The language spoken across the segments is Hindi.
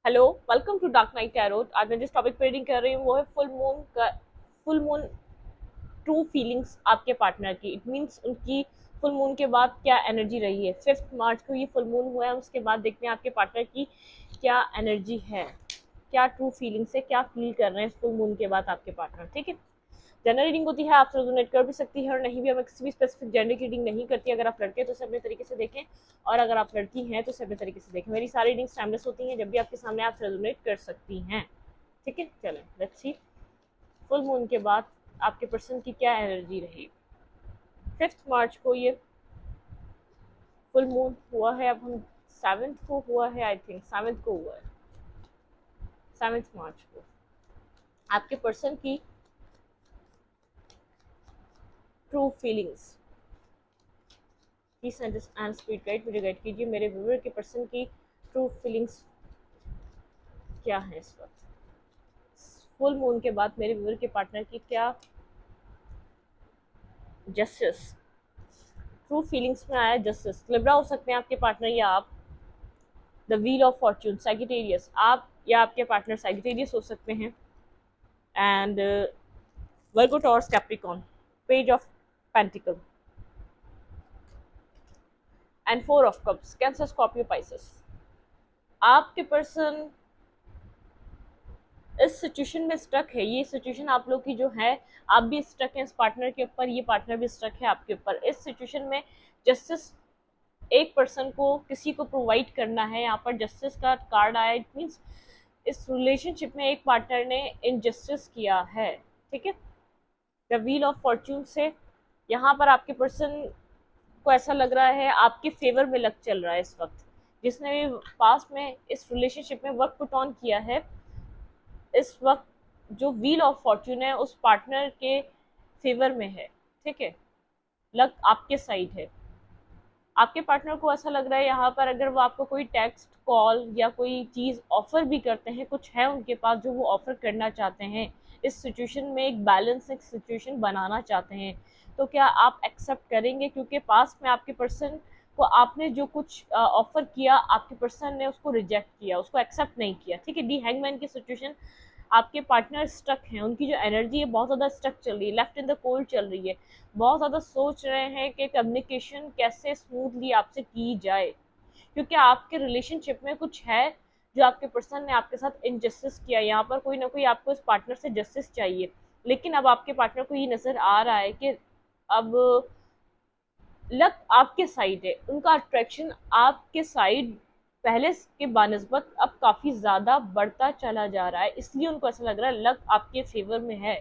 Hello, welcome to dark night tarot. आज मैं जिस टॉपिक पे रीडिंग कर रही हूँ वो है फुल मून ट्रू फीलिंग्स आपके पार्टनर की। इट मीन्स उनकी फुल मून के बाद क्या एनर्जी रही है। 5 मार्च को ये फुल मून हुआ है, उसके बाद देखते हैं आपके पार्टनर की क्या एनर्जी है, क्या ट्रू फीलिंग्स है, क्या फील कर रहे हैं फुल मून के बाद आपके पार्टनर। ठीक है, जनरल रीडिंग होती है, आपसे रेजोनेट कर भी सकती है और नहीं भी। हमें किसी भी स्पेसिफिक जेंडर की रीडिंग नहीं करती। अगर आप लड़के हैं तो उसे अपने तरीके से देखें, और अगर आप लड़की हैं तो उसे अपने तरीके से देखें। मेरी सारी रीडिंग्स टाइमलेस होती हैं, जब भी आपके सामने आप रेजोनेट कर सकती हैं। ठीक है, चलें लेट्स सी फुल मून के बाद आपके पर्सन की क्या एनर्जी रही। 5 मार्च को ये फुल मून हुआ है। अब हम 7th को हुआ है, आई थिंक 7th को हुआ है, 7 मार्च को। आपके पर्सन की true feelings, peace and spirit guide मुझे गाइड कीजिए। मेरे व्यूअर के पर्सन की ट्रू फीलिंग्स क्या है इस वक्त। फुल मून के बाद मेरे व्यूअर के पार्टनर की क्या जस्टिस, ट्रू फीलिंग्स में आया जस्टिस। लिब्रा हो सकते हैं आपके पार्टनर या आप। The wheel of Fortune Sagittarius, आप या आपके पार्टनर सैजिटेरियस हो सकते हैं। And Virgo taurus Capricorn, page of pentacle and 4 of cups, cancer Scorpio Pisces. आपके पर्सन इस सिचुएशन में स्टक है। ये सिचुएशन आप लोग की जो है, आप भी स्टक हैं इस पार्टनर के ऊपर, ये पार्टनर भी स्टक है आपके ऊपर। इस सिचुएशन में जस्टिस एक पर्सन को किसी को प्रोवाइड करना है। यहाँ पर जस्टिस का कार्ड आया, इट मीन्स इस रिलेशनशिप में एक पार्टनर ने इनजस्टिस किया है। ठीक है, द व्हील ऑफ फॉर्च्यून से यहाँ पर आपके पर्सन को ऐसा लग रहा है आपके फेवर में लग चल रहा है इस वक्त। जिसने भी पास में इस रिलेशनशिप में वर्क पुट ऑन किया है, इस वक्त जो व्हील ऑफ फॉर्च्यून है उस पार्टनर के फेवर में है। ठीक है, लक आपके साइड है। आपके पार्टनर को ऐसा लग रहा है यहाँ पर, अगर वो आपको कोई टेक्स्ट कॉल या कोई चीज़ ऑफर भी करते हैं, कुछ है उनके पास जो वो ऑफर करना चाहते हैं, इस सिचुएशन में एक बैलेंस एक सिचुएशन बनाना चाहते हैं, तो क्या आप एक्सेप्ट करेंगे? क्योंकि पास में आपके पर्सन को आपने जो कुछ ऑफर किया, आपके पर्सन ने उसको रिजेक्ट किया, उसको एक्सेप्ट नहीं किया। ठीक है, दी हैंगमैन की सिचुएशन, आपके पार्टनर स्टक हैं, उनकी जो एनर्जी है बहुत ज़्यादा स्टक चल रही है, लेफ्ट इन द कोल्ड चल रही है। बहुत ज़्यादा सोच रहे हैं कि कम्युनिकेशन कैसे स्मूथली आपसे की जाए, क्योंकि आपके रिलेशनशिप में कुछ है जो आपके पर्सन ने आपके साथ इनजस्टिस किया। यहाँ पर कोई ना कोई आपको इस पार्टनर से जस्टिस चाहिए, लेकिन अब आपके पार्टनर को ये नज़र आ रहा है कि अब लक आपके साइड है, उनका अट्रैक्शन आपके साइड पहले के बानस्बत अब काफ़ी ज़्यादा बढ़ता चला जा रहा है। इसलिए उनको ऐसा लग रहा है लक आपके फेवर में है,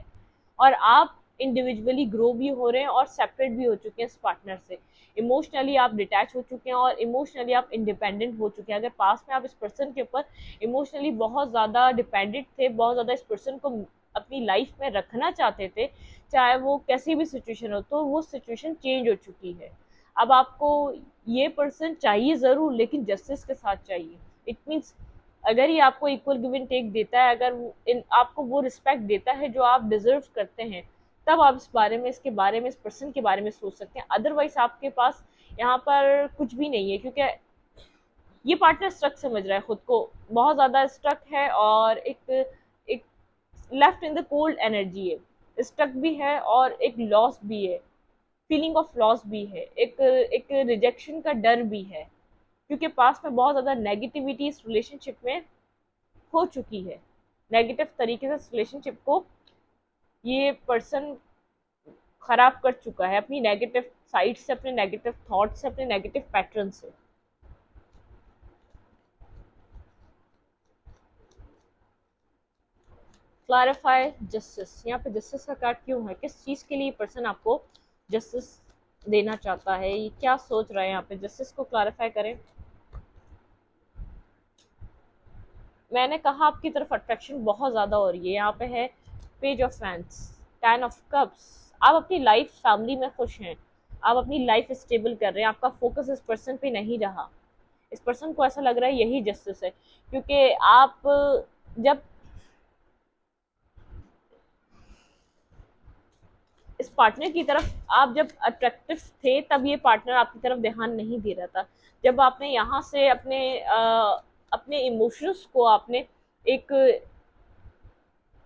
और आप इंडिविजुअली ग्रो भी हो रहे हैं और सेपरेट भी हो चुके हैं इस पार्टनर से। इमोशनली आप डिटैच हो चुके हैं और इमोशनली आप इंडिपेंडेंट हो चुके हैं। अगर पास में आप इस पर्सन के ऊपर इमोशनली बहुत ज़्यादा डिपेंडेंट थे, बहुत ज़्यादा इस पर्सन को अपनी लाइफ में रखना चाहते थे, चाहे वो कैसी भी सिचुएशन हो, तो वो सिचुएशन चेंज हो चुकी है। अब आपको ये पर्सन चाहिए ज़रूर, लेकिन जस्टिस के साथ चाहिए। इट मीन्स अगर ये आपको इक्वल गिव एंड टेक देता है, अगर आपको वो रिस्पेक्ट देता है जो आप डिजर्व करते हैं, तब आप इस बारे में, इसके बारे में, इस पर्सन के बारे में सोच सकते हैं। अदरवाइज आपके पास यहाँ पर कुछ भी नहीं है, क्योंकि ये पार्टनर स्ट्रक समझ रहा है खुद को, बहुत ज़्यादा स्ट्रक है, और एक left in the cold energy है, स्ट्रक भी है और एक लॉस भी है, फीलिंग ऑफ लॉस भी है, एक रिजेक्शन का डर भी है, क्योंकि पास में बहुत ज़्यादा नेगेटिविटी इस रिलेशनशिप में हो चुकी है। नेगेटिव तरीके से इस रिलेशनशिप को ये पर्सन खराब कर चुका है, अपनी नेगेटिव साइड से, अपने नेगेटिव थॉट से, अपने नेगेटिव पैटर्न से। क्लैरिफाई जस्टिस, यहाँ पे जस्टिस का कार्ड क्यों है? किस चीज़ के लिए पर्सन आपको जस्टिस देना चाहता है? ये क्या सोच रहा है? यहाँ पे जस्टिस को क्लैरिफाई करें। मैंने कहा आपकी तरफ अट्रैक्शन बहुत ज़्यादा हो रही है। यहाँ पे है page of fans, 10 of cups. आप अपनी लाइफ फैमिली में खुश हैं, आप अपनी लाइफ स्टेबल कर रहे हैं, आपका फोकस इस पर्सन पे नहीं रहा। इस पर्सन को ऐसा लग रहा है यही जस्टिस है, क्योंकि आप जब इस पार्टनर की तरफ, आप जब अट्रैक्टिव थे, तब ये पार्टनर आपकी तरफ ध्यान नहीं दे रहा था। जब आपने यहाँ से अपने अपने इमोशंस को आपने एक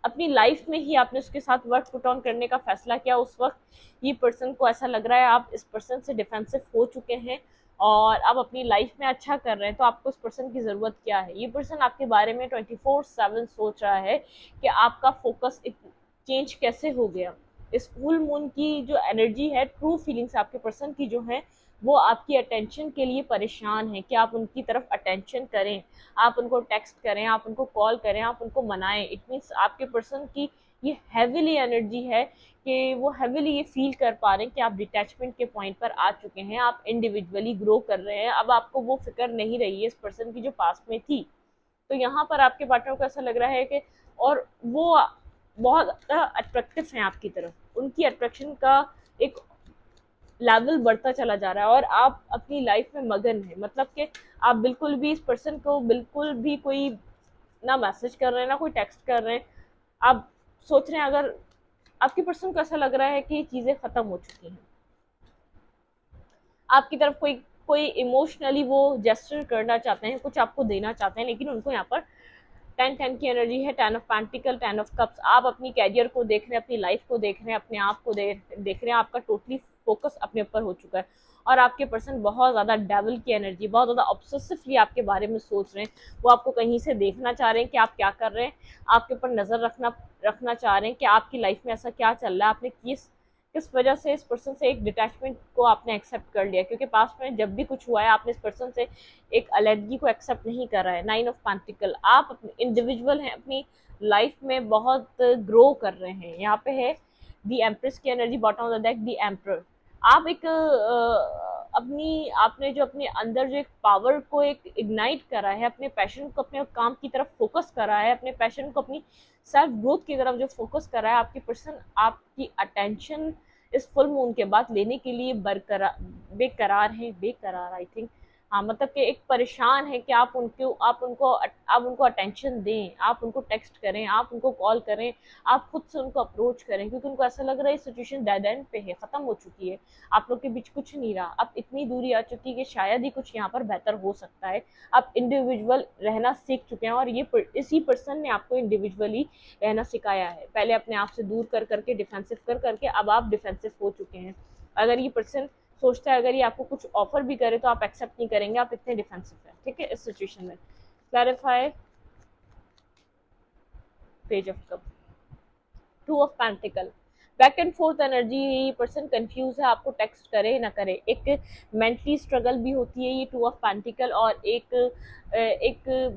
अपनी लाइफ में ही आपने उसके साथ वर्क पुट ऑन करने का फैसला किया, उस वक्त ये पर्सन को ऐसा लग रहा है आप इस पर्सन से डिफेंसिव हो चुके हैं और अब अपनी लाइफ में अच्छा कर रहे हैं, तो आपको उस पर्सन की ज़रूरत क्या है। ये पर्सन आपके बारे में 24/7 सोच रहा है कि आपका फोकस चेंज कैसे हो गया। इस फुल मून की जो एनर्जी है, ट्रू फीलिंग्स आपके पर्सन की जो है, वो आपकी अटेंशन के लिए परेशान है कि आप उनकी तरफ अटेंशन करें, आप उनको टेक्स्ट करें, आप उनको कॉल करें, आप उनको मनाएं। इट मीन्स आपके पर्सन की ये हैविली एनर्जी है कि वो हैविली ये फील कर पा रहे हैं कि आप डिटैचमेंट के पॉइंट पर आ चुके हैं, आप इंडिविजुअली ग्रो कर रहे हैं, अब आपको वो फिक्र नहीं रही है इस पर्सन की जो पास्ट में थी। तो यहाँ पर आपके पार्टनर को ऐसा लग रहा है कि और वो बहुत ज़्यादा अट्रैक्टिव हैं आपकी तरफ, उनकी अट्रैक्शन का एक लेवल बढ़ता चला जा रहा है और आप अपनी लाइफ में मगन है। मतलब कि आप बिल्कुल भी इस पर्सन को बिल्कुल भी कोई ना मैसेज कर रहे हैं ना कोई टेक्स्ट कर रहे हैं, आप सोच रहे हैं, अगर आपके पर्सन को ऐसा लग रहा है कि ये चीज़ें ख़त्म हो चुकी हैं, आपकी तरफ कोई कोई इमोशनली वो जेस्चर करना चाहते हैं, कुछ आपको देना चाहते हैं, लेकिन उनको यहाँ पर 10-10 की एनर्जी है, 10 ऑफ पेंटिकल, 10 ऑफ कप्स। आप अपनी कैरियर को देख रहे हैं, अपनी लाइफ को देख रहे हैं, अपने आप को देख रहे हैं, आपका टोटली फोकस अपने ऊपर हो चुका है और आपके पर्सन बहुत ज़्यादा डेविल की एनर्जी, बहुत ज़्यादा ऑब्सेसिवली आपके बारे में सोच रहे हैं। वो आपको कहीं से देखना चाह रहे हैं कि आप क्या कर रहे हैं, आपके ऊपर नज़र रखना रखना चाह रहे हैं कि आपकी लाइफ में ऐसा क्या चल रहा है, आपने किस किस वजह से इस पर्सन से एक डिटैचमेंट को आपने एक्सेप्ट कर लिया, क्योंकि पास्ट में जब भी कुछ हुआ है आपने इस पर्सन से एक अलर्जी को एक्सेप्ट नहीं करा है। 9 ऑफ पेंटिकल, आप अपने इंडिविजुअल हैं, अपनी लाइफ में बहुत ग्रो कर रहे हैं। यहाँ पे है दी एम्प्रेस की energy, bottom of the deck the emperor. आप एक अपनी आपने जो अपने अंदर जो एक पावर को एक इग्नाइट करा है, अपने पैशन को अपने काम की तरफ फोकस करा है, अपने पैशन को अपनी सेल्फ ग्रोथ की तरफ जो फोकस कर रहा है, आपकी पर्सन आपकी अटेंशन इस फुल मून के बाद लेने के लिए बरकरार बेकरार है, बेकरार आई थिंक, हाँ, मतलब कि एक परेशान है कि आप उनको अटेंशन दें, आप उनको टेक्स्ट करें, आप उनको कॉल करें, आप खुद से उनको अप्रोच करें, क्योंकि उनको ऐसा लग रहा है सिचुएशन डेड एंड पे है, ख़त्म हो चुकी है, आप लोग के बीच कुछ नहीं रहा, अब इतनी दूरी आ चुकी है कि शायद ही कुछ यहाँ पर बेहतर हो सकता है। आप इंडिविजुअल रहना सीख चुके हैं और इसी पर्सन ने आपको इंडिविजुअली रहना सिखाया है। पहले अपने आप से दूर कर करके, डिफेंसिव कर करके, अब आप डिफेंसिव हो चुके हैं। अगर ये पर्सन सोचता है अगर ये आपको कुछ ऑफर भी करे तो आप एक्सेप्ट नहीं करेंगे, आप इतने डिफेंसिव हैं, ठीक है, इस सिचुएशन में। Clarify, page of cup, 2 of pentacle, back and fourth energy. ये पर्सन कंफ्यूज है, आपको टेक्स्ट करे ना करे, एक मेंटली स्ट्रगल भी होती है ये 2 ऑफ पेंटिकल, और एक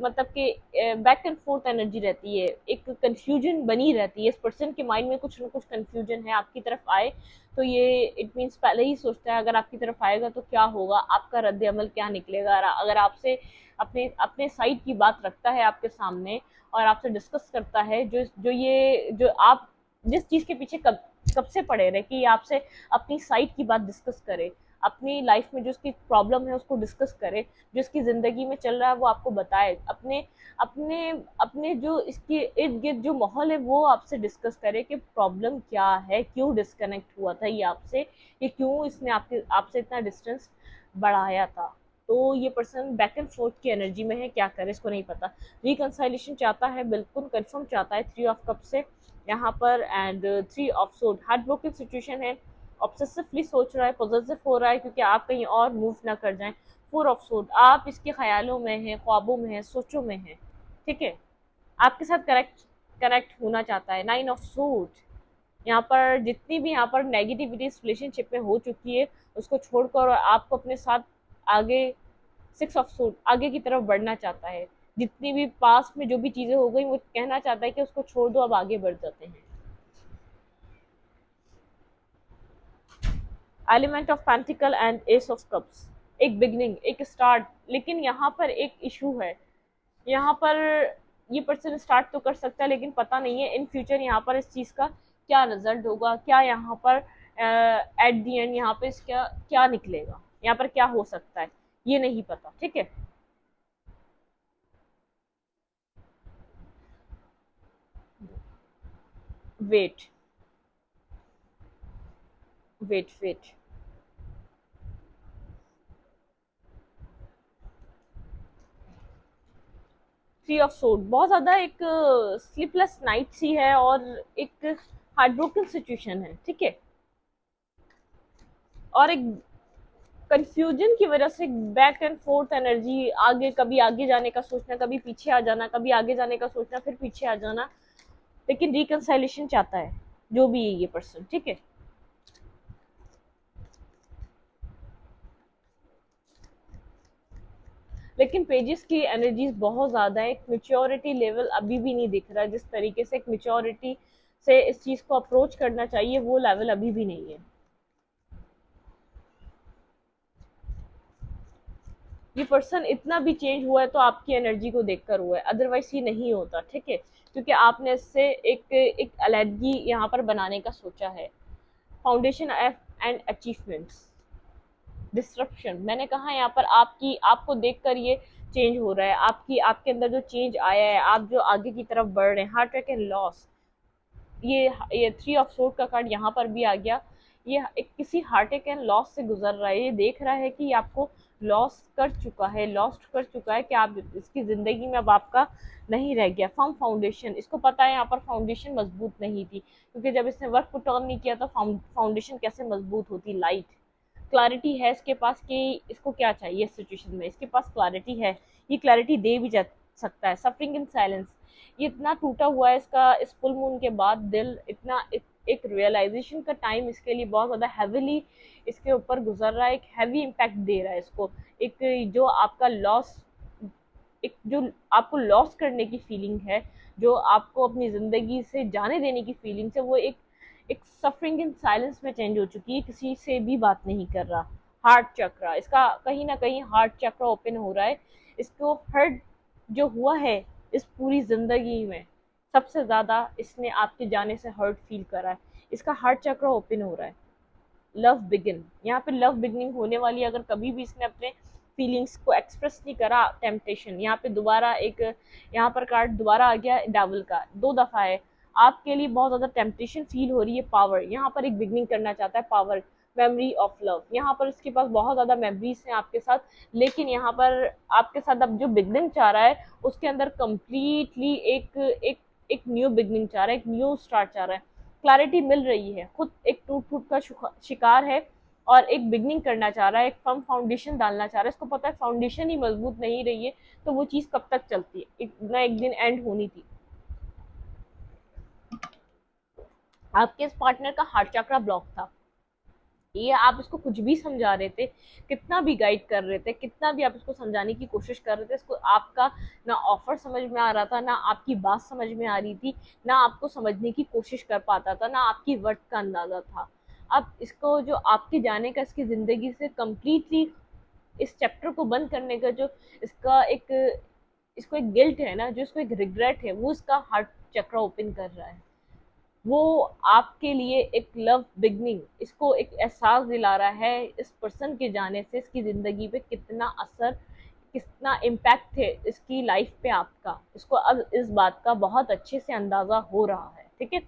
मतलब कि बैक एंड फोर्थ एनर्जी रहती है, एक कंफ्यूजन बनी रहती है, इस पर्सन के माइंड में कुछ ना कुछ कंफ्यूजन है। आपकी तरफ आए तो ये इट मीन्स पहले ही सोचता है अगर आपकी तरफ आएगा तो क्या होगा, आपका रद्द अमल क्या निकलेगा। अगर आपसे अपने अपने साइड की बात रखता है आपके सामने और आपसे डिस्कस करता है, जो आप जिस चीज़ के पीछे कब कब से पड़े रहे कि आपसे अपनी साइड की बात डिस्कस करे, अपनी लाइफ में जो उसकी प्रॉब्लम है उसको डिस्कस करे, जो इसकी ज़िंदगी में चल रहा है वो आपको बताए, अपने अपने अपने जो इसके इर्द गिर्द जो माहौल है वो आपसे डिस्कस करे कि प्रॉब्लम क्या है, क्यों डिस्कनेक्ट हुआ था ये आपसे, ये क्यों इसने आपसे इतना डिस्टेंस बढ़ाया था। तो ये पर्सन बैक एंड फोर्थ की एनर्जी में है, क्या करे इसको नहीं पता। रिकंसाइलेशन चाहता है, बिल्कुल कंफर्म चाहता है 3 ऑफ कप से यहाँ पर, and 3 of sword, heart broken situation है, ऑब्सेसिवली सोच रहा है, पॉजिटिव हो रहा है क्योंकि आप कहीं और मूव ना कर जाएं। 4 ऑफ सोर्ड, आप इसके ख्यालों में हैं, ख्वाबों में हैं, सोचों में हैं, ठीक है, आपके साथ कनेक्ट कनेक्ट होना चाहता है। 9 ऑफ सोर्ड, यहाँ पर जितनी भी यहाँ पर नेगेटिविटी इस रिलेशनशिप में हो चुकी है उसको छोड़कर और आपको अपने साथ आगे, 6 ऑफ सोर्ड, आगे की तरफ बढ़ना चाहता है। जितनी भी पास में जो भी चीज़ें हो गई वो कहना चाहता है कि उसको छोड़ दो, अब आगे बढ़ जाते हैं। Element of pentacle and S of cups, एक बिगनिंग, एक स्टार्ट, लेकिन यहाँ पर एक इशू है। यहाँ पर ये पर्सन स्टार्ट तो कर सकता है लेकिन पता नहीं है इन फ्यूचर यहाँ पर इस चीज़ का क्या रिजल्ट होगा, क्या यहाँ पर एट दी एंड यहाँ पे इसका क्या निकलेगा, यहाँ पर क्या हो सकता है ये नहीं पता, ठीक है। Wait, wait, wait, three of sword बहुत ज्यादा एक स्लीपलेस नाइट सी है और एक हार्ट ब्रोकन सिचुएशन है, ठीक है। और एक कंफ्यूजन की वजह से बैक एंड फोर्थ एनर्जी, आगे कभी आगे जाने का सोचना, कभी पीछे आ जाना, कभी आगे जाने का सोचना फिर पीछे आ जाना, लेकिन रिकंसाइलेशन चाहता है जो भी है ये पर्सन, ठीक है। लेकिन पेजेस की एनर्जीज बहुत ज्यादा है, एक मेच्योरिटी लेवल अभी भी नहीं दिख रहा है, जिस तरीके से एक मेच्योरिटी से इस चीज को अप्रोच करना चाहिए वो लेवल अभी भी नहीं है। ये पर्सन इतना भी चेंज हुआ है तो आपकी एनर्जी को देखकर हुआ है, अदरवाइज ये नहीं होता, ठीक है। क्योंकि आपने इससे एक एक अलग यहाँ पर बनाने का सोचा है। फाउंडेशन एंड अचीवमेंट्स, डिस्ट्रप्शन, मैंने कहा यहाँ पर आपकी, आपको देखकर ये चेंज हो रहा है, आपकी आपके अंदर जो चेंज आया है, आप जो आगे की तरफ बढ़ रहे हैं, हार्ट अटैक एंड लॉस। ये थ्री ऑफ सोर्ड का कार्ड यहाँ पर भी आ गया। ये एक किसी हार्ट अटैक एंड लॉस से गुजर रहा है, ये देख रहा है कि आपको लॉस कर चुका है, लॉस्ट कर चुका है, कि आप इसकी जिंदगी में अब आपका नहीं रह गया। फर्म फाउंडेशन, इसको पता है यहाँ पर फाउंडेशन मजबूत नहीं थी, क्योंकि जब इसने वर्क पुट ऑन नहीं किया तो फाउंडेशन कैसे मजबूत होती। लाइट क्लैरिटी है इसके पास कि इसको क्या चाहिए इस सिचुएशन में, इसके पास क्लैरिटी है, ये क्लैरिटी दे भी जा सकता है। सफरिंग इन साइलेंस, ये इतना टूटा हुआ है इसका इस फुल मून के बाद दिल, इतना एक रियलाइजेशन का टाइम इसके लिए बहुत ज़्यादा हैवीली इसके ऊपर गुजर रहा है, एक हैवी इम्पैक्ट दे रहा है इसको। एक जो आपका लॉस, एक जो आपको लॉस करने की फीलिंग है, जो आपको अपनी ज़िंदगी से जाने देने की फीलिंग है, वो एक सफरिंग इन साइलेंस में चेंज हो चुकी है, किसी से भी बात नहीं कर रहा। हार्ट चक्रा, इसका कहीं ना कहीं हार्ट चक्रा ओपन हो रहा है। इसको हर्ट जो हुआ है इस पूरी जिंदगी में, सबसे ज्यादा इसने आपके जाने से हर्ट फील करा है, इसका हार्ट चक्र ओपन हो रहा है। लव बिगिन, यहाँ पे लव बिगनिंग होने वाली, अगर कभी भी इसने अपने फीलिंग्स को एक्सप्रेस नहीं करा, टेम्पटेशन, यहाँ पे दोबारा एक, यहाँ पर कार्ड दोबारा आ गया डेविल का, 2 दफा है। आपके लिए बहुत ज्यादा टेम्पटेशन फील हो रही है, पावर, यहाँ पर एक बिगनिंग करना चाहता है, पावर, मेमोरी ऑफ लव, यहाँ पर इसके पास बहुत ज्यादा मेमोरीज हैं आपके साथ, लेकिन यहाँ पर आपके साथ अब जो बिगनिंग चाह रहा है उसके अंदर कंप्लीटली एक एक एक न्यू बिगनिंग चाह रहा है, एक न्यू स्टार्ट चाह रहा है। क्लैरिटी मिल रही है, खुद एक टूट फूट का शिकार है और एक बिगनिंग करना चाह रहा है, एक फर्म फाउंडेशन डालना चाह रहा है। इसको पता है फाउंडेशन ही मजबूत नहीं रही है तो वो चीज कब तक चलती है, एक ना एक दिन एंड होनी थी। आपके इस पार्टनर का हार्ट चक्रा ब्लॉक था, ये आप इसको कुछ भी समझा रहे थे, कितना भी गाइड कर रहे थे, कितना भी आप इसको समझाने की कोशिश कर रहे थे, इसको आपका ना ऑफर समझ में आ रहा था, ना आपकी बात समझ में आ रही थी, ना आपको समझने की कोशिश कर पाता था, ना आपकी वर्ड का अंदाजा था। अब इसको जो आपके जाने का इसकी जिंदगी से कंप्लीटली इस चैप्टर को बंद करने का जो इसका एक, इसको एक गिल्ट है ना, जो इसको एक रिग्रेट है, वो इसका हार्ट चक्र ओपन कर रहा है। वो आपके लिए एक लव बिगनिंग, इसको एक एहसास दिला रहा है इस पर्सन के जाने से इसकी ज़िंदगी पे कितना असर, कितना इम्पैक्ट है इसकी लाइफ पे आपका, इसको अब इस बात का बहुत अच्छे से अंदाज़ा हो रहा है, ठीक है।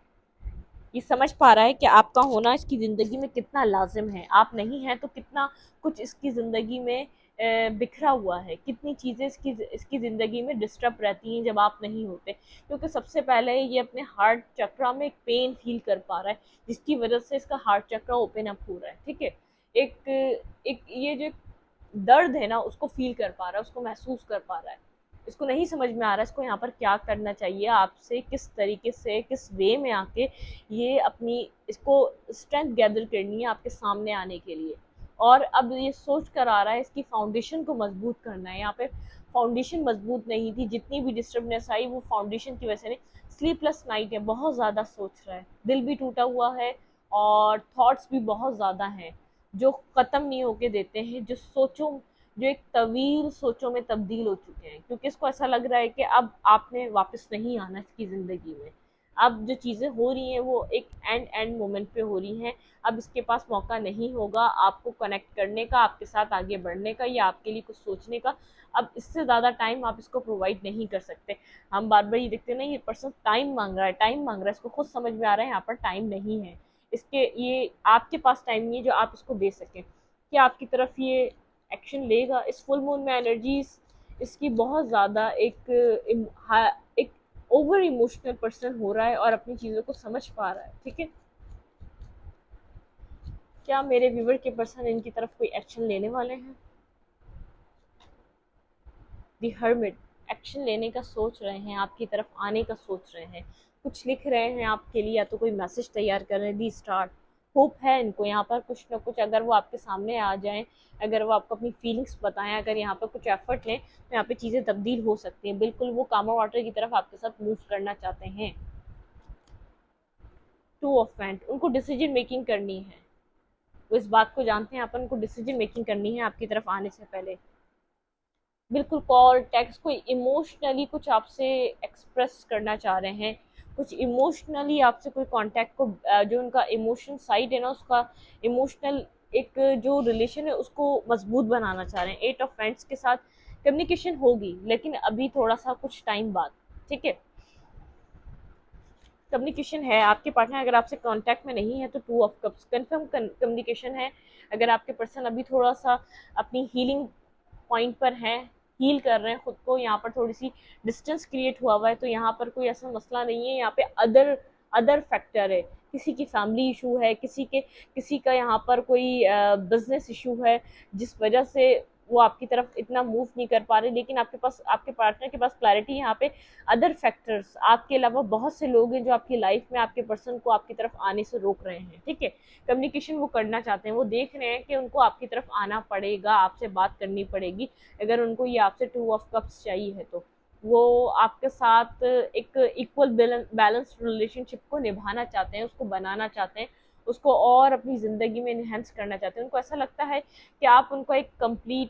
ये समझ पा रहा है कि आपका होना इसकी ज़िंदगी में कितना लाजिम है, आप नहीं हैं तो कितना कुछ इसकी ज़िंदगी में बिखरा हुआ है, कितनी चीज़ें इसकी ज़िंदगी में डिस्टर्ब रहती हैं जब आप नहीं होते। क्योंकि सबसे पहले ये अपने हार्ट चक्रा में एक पेन फील कर पा रहा है, जिसकी वजह से इसका हार्ट चक्रा ओपन अप हो रहा है, ठीक है। एक एक ये जो दर्द है ना उसको फील कर पा रहा है, उसको महसूस कर पा रहा है। इसको नहीं समझ में आ रहा है इसको यहाँ पर क्या करना चाहिए, आपसे किस तरीके से, किस वे में आके ये अपनी, इसको स्ट्रेंथ गैदर करनी है आपके सामने आने के लिए। और अब ये सोच कर आ रहा है इसकी फाउंडेशन को मजबूत करना है। यहाँ पे फाउंडेशन मजबूत नहीं थी, जितनी भी डिस्टर्बनेस आई वो फाउंडेशन की वजह से नहीं। स्लीपलेस नाइट है, बहुत ज़्यादा सोच रहा है, दिल भी टूटा हुआ है और थॉट्स भी बहुत ज़्यादा हैं जो ख़त्म नहीं होके देते हैं, जो सोचों, जो एक तवील सोचों में तब्दील हो चुके हैं, क्योंकि इसको ऐसा लग रहा है कि अब आपने वापस नहीं आना इसकी ज़िंदगी में। अब जो चीज़ें हो रही हैं वो एक एंड मोमेंट पे हो रही हैं, अब इसके पास मौका नहीं होगा आपको कनेक्ट करने का, आपके साथ आगे बढ़ने का या आपके लिए कुछ सोचने का। अब इससे ज़्यादा टाइम आप इसको प्रोवाइड नहीं कर सकते। हम बार बार ये देखते हैं ना, ये पर्सन टाइम मांग रहा है, टाइम मांग रहा है, इसको खुद समझ में आ रहा है यहाँ पर टाइम नहीं है इसके, ये आपके पास टाइम नहीं है जो आप इसको दे सकें कि आपकी तरफ ये एक्शन लेगा। इस फुल मून में एनर्जीज इसकी बहुत ज़्यादा एक ओवर इमोशनल पर्सन हो रहा है और अपनी चीज़ों को समझ पा रहा है। ठीक है, क्या मेरे व्यूवर के पर्सन इनकी तरफ कोई एक्शन लेने वाले हैं? दी हर्मिट एक्शन लेने का सोच रहे हैं, आपकी तरफ आने का सोच रहे हैं, कुछ लिख रहे हैं आपके लिए, या तो कोई मैसेज तैयार कर रहे हैं। दी स्टार्ट होप है इनको यहाँ पर कुछ ना कुछ, अगर वो आपके सामने आ जाएं, अगर वो आपको अपनी फीलिंग्स बताएं, अगर यहाँ पर कुछ एफर्ट लें तो यहाँ पे चीज़ें तब्दील हो सकती हैं। बिल्कुल वो कामा वाटर की तरफ आपके साथ मूव करना चाहते हैं। टू ऑफ वैंड उनको डिसीजन मेकिंग करनी है, वो इस बात को जानते हैं अपन, उनको डिसीजन मेकिंग करनी है आपकी तरफ आने से पहले। बिल्कुल कॉल टेक्स्ट, कोई इमोशनली कुछ आपसे एक्सप्रेस करना चाह रहे हैं, कुछ इमोशनली आपसे कोई कांटेक्ट को जो उनका इमोशन साइड है ना, उसका इमोशनल एक जो रिलेशन है उसको मजबूत बनाना चाह रहे हैं। एट ऑफ फ्रेंड्स के साथ कम्युनिकेशन होगी, लेकिन अभी थोड़ा सा कुछ टाइम बाद। ठीक है, कम्युनिकेशन है, आपके पार्टनर अगर आपसे कांटेक्ट में नहीं है तो two of cups confirm communication है। अगर आपके पर्सन अभी थोड़ा सा अपनी हीलिंग पॉइंट पर हैं, हील कर रहे हैं खुद को, यहाँ पर थोड़ी सी डिस्टेंस क्रिएट हुआ हुआ है, तो यहाँ पर कोई ऐसा मसला नहीं है, यहाँ पे अदर अदर फैक्टर है, किसी की फैमिली इशू है, किसी का यहाँ पर कोई बिजनेस इशू है जिस वजह से वो आपकी तरफ इतना मूव नहीं कर पा रहे। लेकिन आपके पास, आपके पार्टनर के पास क्लैरिटी यहाँ पे अदर फैक्टर्स, आपके अलावा बहुत से लोग हैं जो आपकी लाइफ में आपके पर्सन को आपकी तरफ आने से रोक रहे हैं। ठीक है, कम्युनिकेशन वो करना चाहते हैं, वो देख रहे हैं कि उनको आपकी तरफ आना पड़ेगा, आपसे बात करनी पड़ेगी, अगर उनको ये आपसे टू ऑफ कप्स चाहिए है तो वो आपके साथ एक इक्वल बैलेंस रिलेशनशिप को निभाना चाहते हैं, उसको बनाना चाहते हैं, उसको और अपनी ज़िंदगी में इन्हेंस करना चाहते हैं। उनको ऐसा लगता है कि आप उनको एक कंप्लीट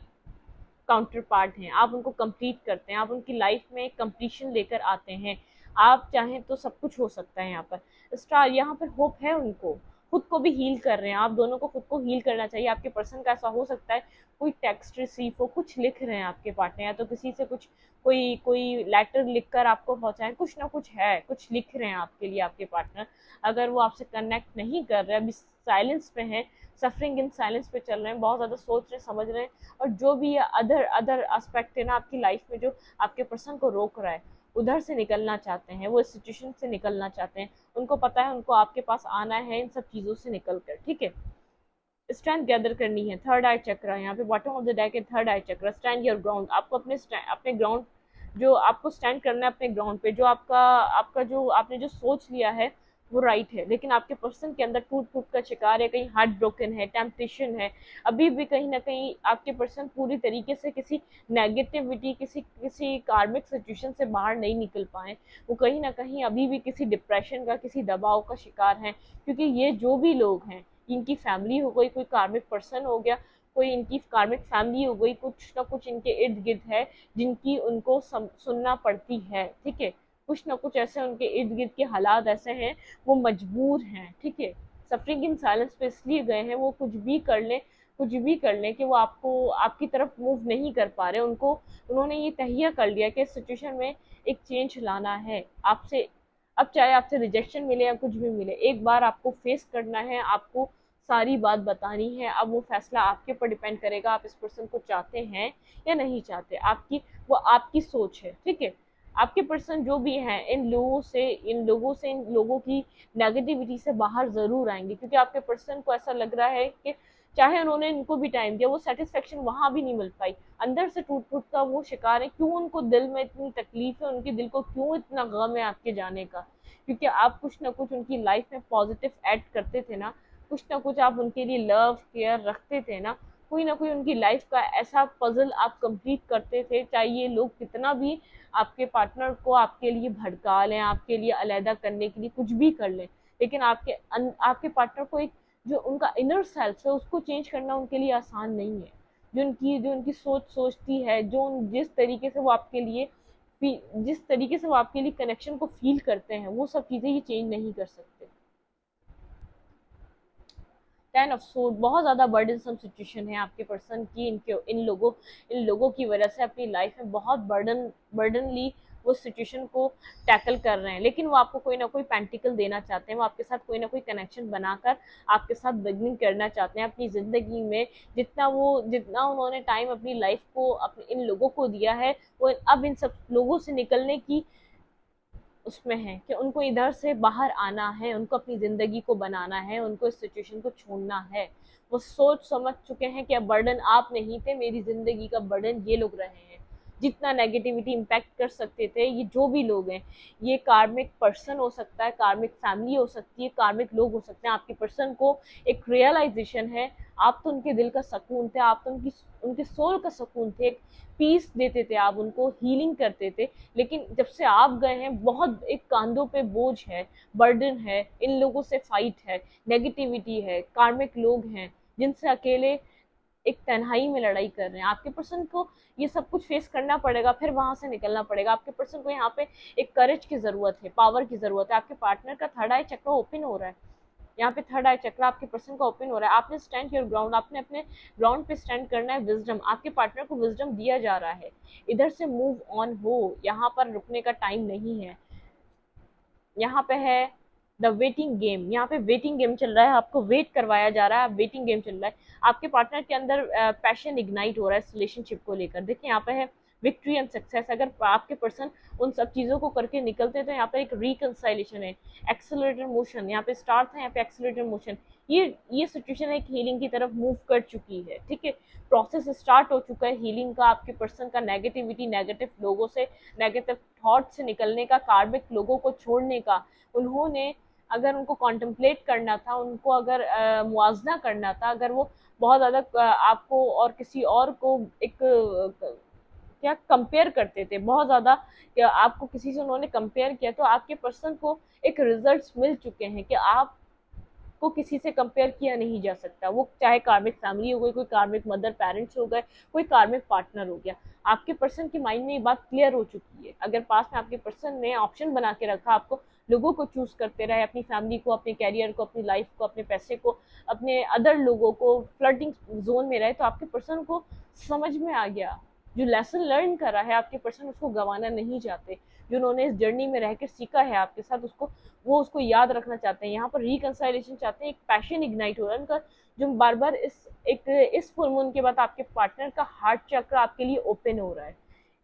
काउंटर पार्ट हैं, आप उनको कंप्लीट करते हैं, आप उनकी लाइफ में कंप्लीशन लेकर आते हैं। आप चाहें तो सब कुछ हो सकता है यहाँ पर। स्टार यहाँ पर होप है उनको, खुद को भी हील कर रहे हैं, आप दोनों को खुद को हील करना चाहिए। आपके पर्सन का ऐसा हो सकता है कोई टेक्स्ट रिसीव हो, कुछ लिख रहे हैं आपके पार्टनर, या तो किसी से कुछ कोई कोई लेटर लिखकर आपको पहुंचाएं, कुछ ना कुछ है, कुछ लिख रहे हैं आपके लिए आपके पार्टनर। अगर वो आपसे कनेक्ट नहीं कर रहे, अभी साइलेंस पे हैं, सफरिंग इन साइलेंस पे चल रहे हैं, बहुत ज़्यादा सोच रहे, समझ रहे हैं, और जो भी ये अदर अदर एस्पेक्ट है ना आपकी लाइफ में जो आपके पर्सन को रोक रहा है, उधर से निकलना चाहते हैं, वो इस सिचुएशन से निकलना चाहते हैं। उनको पता है उनको आपके पास आना है इन सब चीज़ों से निकल कर। ठीक है, स्ट्रेंथ गैदर करनी है। थर्ड आई चक्र यहाँ पे बॉटम ऑफ द डेक है, थर्ड आई चक्र। स्टैंड योर ग्राउंड, आपको अपने ग्राउंड, जो आपको स्टैंड करना है अपने ग्राउंड पे, जो आपका आपका जो आपने जो सोच लिया है वो राइट है, लेकिन आपके पर्सन के अंदर टूट फूट का शिकार है, कहीं हार्ट ब्रोकन है, टेम्पटेशन है, अभी भी कहीं ना कहीं आपके पर्सन पूरी तरीके से किसी नेगेटिविटी, किसी किसी कार्मिक सिचुएशन से बाहर नहीं निकल पाए। वो कहीं ना कहीं अभी भी किसी डिप्रेशन का, किसी दबाव का शिकार है, क्योंकि ये जो भी लोग हैं, इनकी फैमिली हो गई, कोई कार्मिक पर्सन हो गया, कोई इनकी कार्मिक फैमिली हो गई, कुछ ना कुछ इनके इर्द गिर्द है जिनकी उनको सुनना पड़ती है। ठीक है, कुछ ना कुछ ऐसे उनके इर्द गिर्द के हालात ऐसे हैं, वो मजबूर हैं। ठीक है, सफरिंग इन साइलेंस पे इसलिए गए हैं, वो कुछ भी कर लें, कुछ भी कर लें कि वो आपको आपकी तरफ मूव नहीं कर पा रहे। उनको, उन्होंने ये तहिया कर लिया कि इस सिचुएशन में एक चेंज लाना है आपसे। अब चाहे आपसे रिजेक्शन मिले या कुछ भी मिले, एक बार आपको फेस करना है, आपको सारी बात बतानी है। अब वो फैसला आपके ऊपर डिपेंड करेगा, आप इस पर्सन को चाहते हैं या नहीं चाहते, आपकी वो आपकी सोच है। ठीक है, आपके पर्सन जो भी हैं, इन लोगों की नेगेटिविटी से बाहर ज़रूर आएंगे, क्योंकि आपके पर्सन को ऐसा लग रहा है कि चाहे उन्होंने इनको भी टाइम दिया, वो सेटिस्फेक्शन वहाँ भी नहीं मिल पाई, अंदर से टूट फूट का वो शिकार है। क्यों उनको दिल में इतनी तकलीफ है, उनके दिल को क्यों इतना गम है आपके जाने का? क्योंकि आप कुछ ना कुछ उनकी लाइफ में पॉजिटिव ऐड करते थे ना, कुछ ना कुछ आप उनके लिए लव केयर रखते थे ना कोई उनकी लाइफ का ऐसा पजल आप कंप्लीट करते थे, चाहे ये लोग कितना भी आपके पार्टनर को आपके लिए भड़का लें, आपके लिए अलहदा करने के लिए कुछ भी कर लें, लेकिन आपके पार्टनर को एक जो उनका इनर सेल्फ है उसको चेंज करना उनके लिए आसान नहीं है। जो उनकी सोचती है, जिस तरीके से वो आपके लिए कनेक्शन को फील करते हैं, वो सब चीज़ें ये चेंज नहीं कर सकते। टेन ऑफ सोर्ड बहुत ज़्यादा बर्डनसम सिचुएशन है आपके पर्सन की, इन लोगों की वजह से अपनी लाइफ में बहुत बर्डनली वो सिचुएशन को टैकल कर रहे हैं, लेकिन वो आपको कोई ना कोई पेंटिकल देना चाहते हैं, वो आपके साथ कोई ना कोई कनेक्शन बनाकर आपके साथ बिगनिंग करना चाहते हैं अपनी ज़िंदगी में। जितना उन्होंने टाइम अपनी लाइफ को अपने इन लोगों को दिया है, वो अब इन सब लोगों से निकलने की उसमें है कि उनको इधर से बाहर आना है, उनको अपनी ज़िंदगी को बनाना है, उनको इस सिचुएशन को छोड़ना है। वो सोच समझ चुके हैं कि अब बर्डन आप नहीं थे, मेरी ज़िंदगी का बर्डन ये लोग रहे हैं। जितना नेगेटिविटी इम्पैक्ट कर सकते थे, ये जो भी लोग हैं, ये कार्मिक पर्सन हो सकता है, कार्मिक फैमिली हो सकती है, कार्मिक लोग हो सकते हैं। आपके पर्सन को एक रियलाइजेशन है, आप तो उनके दिल का सुकून थे, आप तो उनके सोल का सुकून थे, एक पीस देते थे, आप उनको हीलिंग करते थे। लेकिन जब से आप गए हैं, बहुत एक कांधों पे बोझ है, बर्डन है, इन लोगों से फाइट है, नेगेटिविटी है, कार्मिक लोग हैं जिनसे अकेले एक तन्हाई में लड़ाई कर रहे हैं। आपके पर्सन को ये सब कुछ फेस करना पड़ेगा, फिर वहां से निकलना पड़ेगा। आपके पर्सन को यहाँ पे एक करेज की जरूरत है, पावर की जरूरत है। आपके पार्टनर का थर्ड आई चक्र ओपन हो रहा है, यहाँ पे थर्ड आई चक्र आपके पर्सन का ओपन हो रहा है। आपने स्टैंड योर ग्राउंड, आपने अपने ग्राउंड पे स्टैंड करना है। विजडम, आपके पार्टनर को विजडम दिया जा रहा है, इधर से मूव ऑन हो, यहाँ पर रुकने का टाइम नहीं है। यहाँ पे है द वेटिंग गेम, यहाँ पे वेटिंग गेम चल रहा है, आपको वेट करवाया जा रहा है, वेटिंग गेम चल रहा है। आपके पार्टनर के अंदर पैशन इग्नाइट हो रहा है इस रिलेशनशिप को लेकर। देखिए यहाँ पे है विक्ट्री एंड सक्सेस। अगर आपके पर्सन उन सब चीज़ों को करके निकलते हैं तो यहाँ पे एक रिकंसाइलेशन है, एक्सेलरेटर मोशन, यहाँ पे स्टार था, यहाँ पे एक्सेलरेटर मोशन। ये सिचुएशन एक हीलिंग की तरफ मूव कर चुकी है, ठीक है। प्रोसेस स्टार्ट हो चुका है हीलिंग का। आपके पर्सन का नेगेटिविटी, नेगेटिव लोगों से, नेगेटिव थॉट से निकलने का, कार्मिक लोगों को छोड़ने का, उन्होंने अगर उनको कॉन्टम्पलेट करना था, उनको अगर मुआवजा करना था, अगर वो बहुत ज़्यादा आपको और किसी और को एक क्या कंपेयर करते थे बहुत ज़्यादा, या आपको किसी से उन्होंने कंपेयर किया, तो आपके पर्सन को एक रिजल्ट्स मिल चुके हैं कि आप को किसी से कंपेयर किया नहीं जा सकता। वो चाहे कार्मिक फैमिली हो गई, कोई कार्मिक मदर पेरेंट्स हो गए, कोई कार्मिक पार्टनर हो गया। आपके पर्सन के माइंड में ये बात क्लियर हो चुकी है। अगर पास में आपके पर्सन ने ऑप्शन बना के रखा, आपको लोगों को चूज करते रहे, अपनी फैमिली को, अपने कैरियर को, अपनी लाइफ को, अपने पैसे को, अपने अदर लोगों को फ्लर्टिंग जोन में रहे, तो आपके पर्सन को समझ में आ गया, जो लेसन लर्न करा है आपके पर्सन उसको गंवाना नहीं चाहते। जो उन्होंने इस जर्नी में रहकर सीखा है आपके साथ, उसको याद रखना चाहते हैं। यहाँ पर रिकंसाइलेशन चाहते हैं, एक पैशन इग्नाइट हो रहा है उनका, जो बार बार इस फुल मून के बाद आपके पार्टनर का हार्ट चक्र आपके लिए ओपन हो रहा है।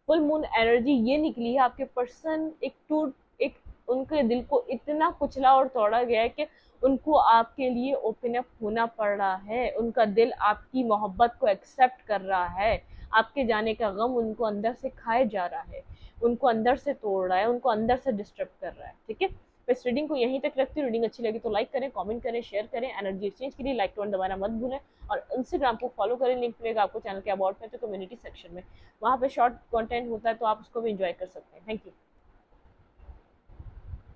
फुल मून एनर्जी ये निकली है, आपके पर्सन एक उनके दिल को इतना कुचला और तोड़ा गया है कि उनको आपके लिए ओपन अप होना पड़ रहा है। उनका दिल आपकी मोहब्बत को एक्सेप्ट कर रहा है। आपके जाने का गम उनको अंदर से खाए जा रहा है, उनको अंदर से तोड़ रहा है, उनको अंदर से डिस्टर्ब कर रहा है, ठीक है। मैं इस रीडिंग को यहीं तक रखती हूँ। रीडिंग अच्छी लगी तो लाइक करें, कमेंट करें, शेयर करें। एनर्जी एक्सचेंज के लिए लाइक टू दबाना मत भूलें, और इंस्टाग्राम को फॉलो करें, लिंक मिलेगा आपको चैनल के अबाउट में तो कम्युनिटी सेक्शन में, वहाँ पे शॉर्ट कंटेंट होता है तो आप उसको भी एंजॉय कर सकते हैं। Thank you.